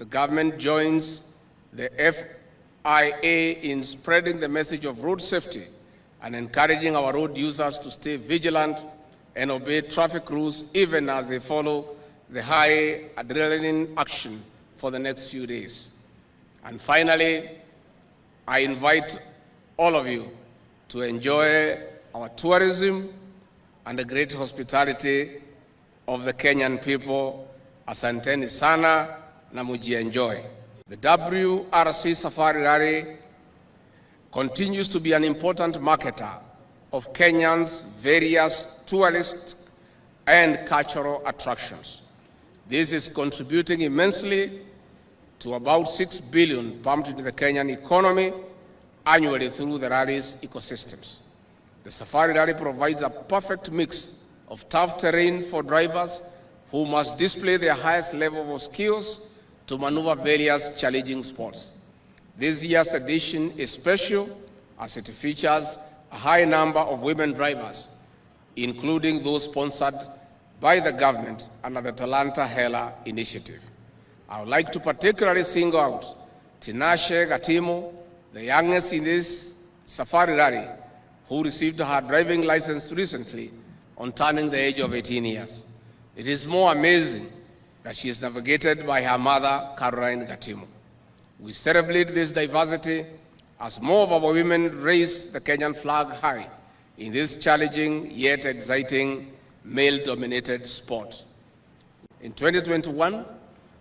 the government joins the FIA in spreading the message of road safety and encouraging our road users to stay vigilant and obey traffic rules even as they follow the high adrenaline action for the next few days. And finally, I invite all of you to enjoy our tourism and the great hospitality of the Kenyan people. Asanteni sana na mujienjoy. The WRC Safari Rally continues to be an important marketer of Kenyans' various tourist and cultural attractions. This is contributing immensely to about 6 billion pumped into the Kenyan economy annually through the rally's ecosystems. The Safari Rally provides a perfect mix of tough terrain for drivers who must display their highest level of skills to maneuver various challenging spots. This year's edition is special as it features a high number of women drivers, including those sponsored by the government under the Talanta Hela initiative. I would like to particularly single out Tinashe Gatimo, the youngest in this Safari Rally, who received her driving license recently on turning the age of 18 years. It is more amazing that she is navigated by her mother, Caroline Gatimo. We celebrate this diversity as more of our women raise the Kenyan flag high in this challenging yet exciting male-dominated sport. In 2021,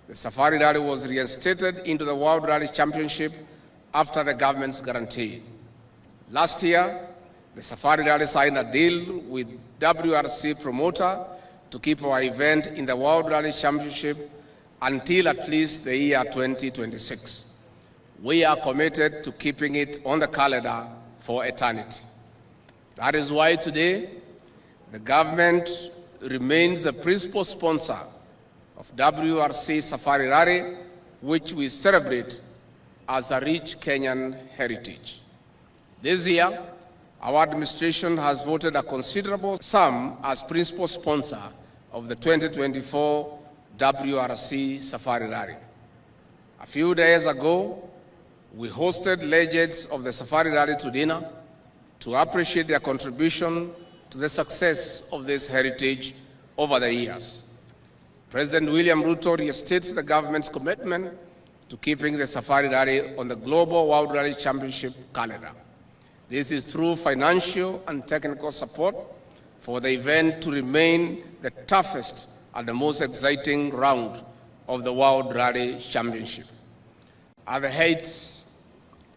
the Safari Rally was reinstated into the World Rally Championship after the government's guarantee. Last year, the Safari Rally signed a deal with WRC promoter to keep our event in the World Rally Championship until at least the year 2026. We are committed to keeping it on the calendar for eternity. That is why today, the government remains the principal sponsor of WRC Safari Rally, which we celebrate as a rich Kenyan heritage. This year, our administration has voted a considerable sum as principal sponsor of the 2024 WRC Safari Rally. A few days ago, we hosted legends of the Safari Rally to dinner to appreciate their contribution to the success of this heritage over the years. President William Ruto restates the government's commitment to keeping the Safari Rally on the Global World Rally Championship calendar. This is through financial and technical support for the event to remain the toughest and the most exciting round of the World Rally Championship. At the height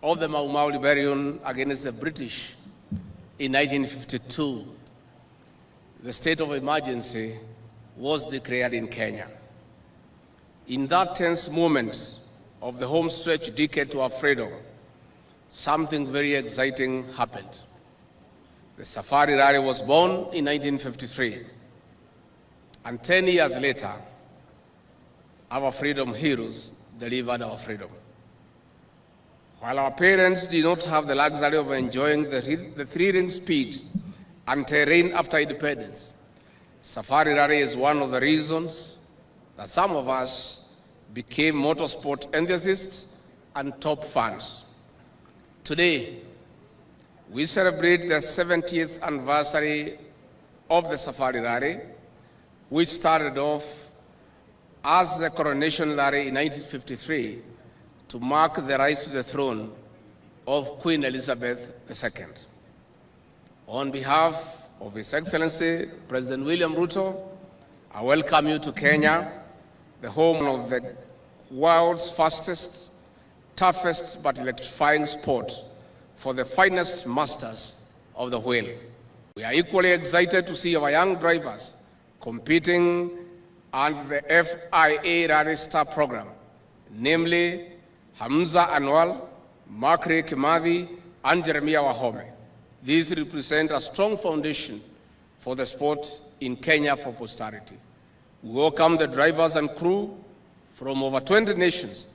of the Mau Mau rebellion against the British in 1952, the state of emergency was declared in Kenya. In that tense moment of the homestretch decade to our freedom, something very exciting happened. The Safari Rally was born in 1953, and 10 years later, our freedom heroes delivered our freedom. While our parents did not have the luxury of enjoying the thrilling speed and terrain after independence, Safari Rally is one of the reasons that some of us became motorsport enthusiasts and top fans. Today, we celebrate the 70th anniversary of the Safari Rally, which started off as the Coronation Rally in 1953 to mark the rise to the throne of Queen Elizabeth II. On behalf of His Excellency President William Ruto, I welcome you to Kenya, the home of the world's fastest, toughest but electrifying sport for the finest masters of the wheel. We are equally excited to see our young drivers competing under the FIA Rally Star program, namely Hamza Anwal, Makri Kimathi, and Jeremiah Wahome. These represent a strong foundation for the sport in Kenya for posterity. We welcome the drivers and crew from over 20 nations,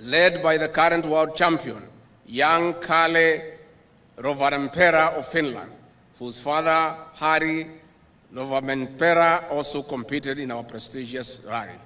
led by the current world champion, young Kalle Rovanperä of Finland, whose father, Harry Rovanperä, also competed in our prestigious rally.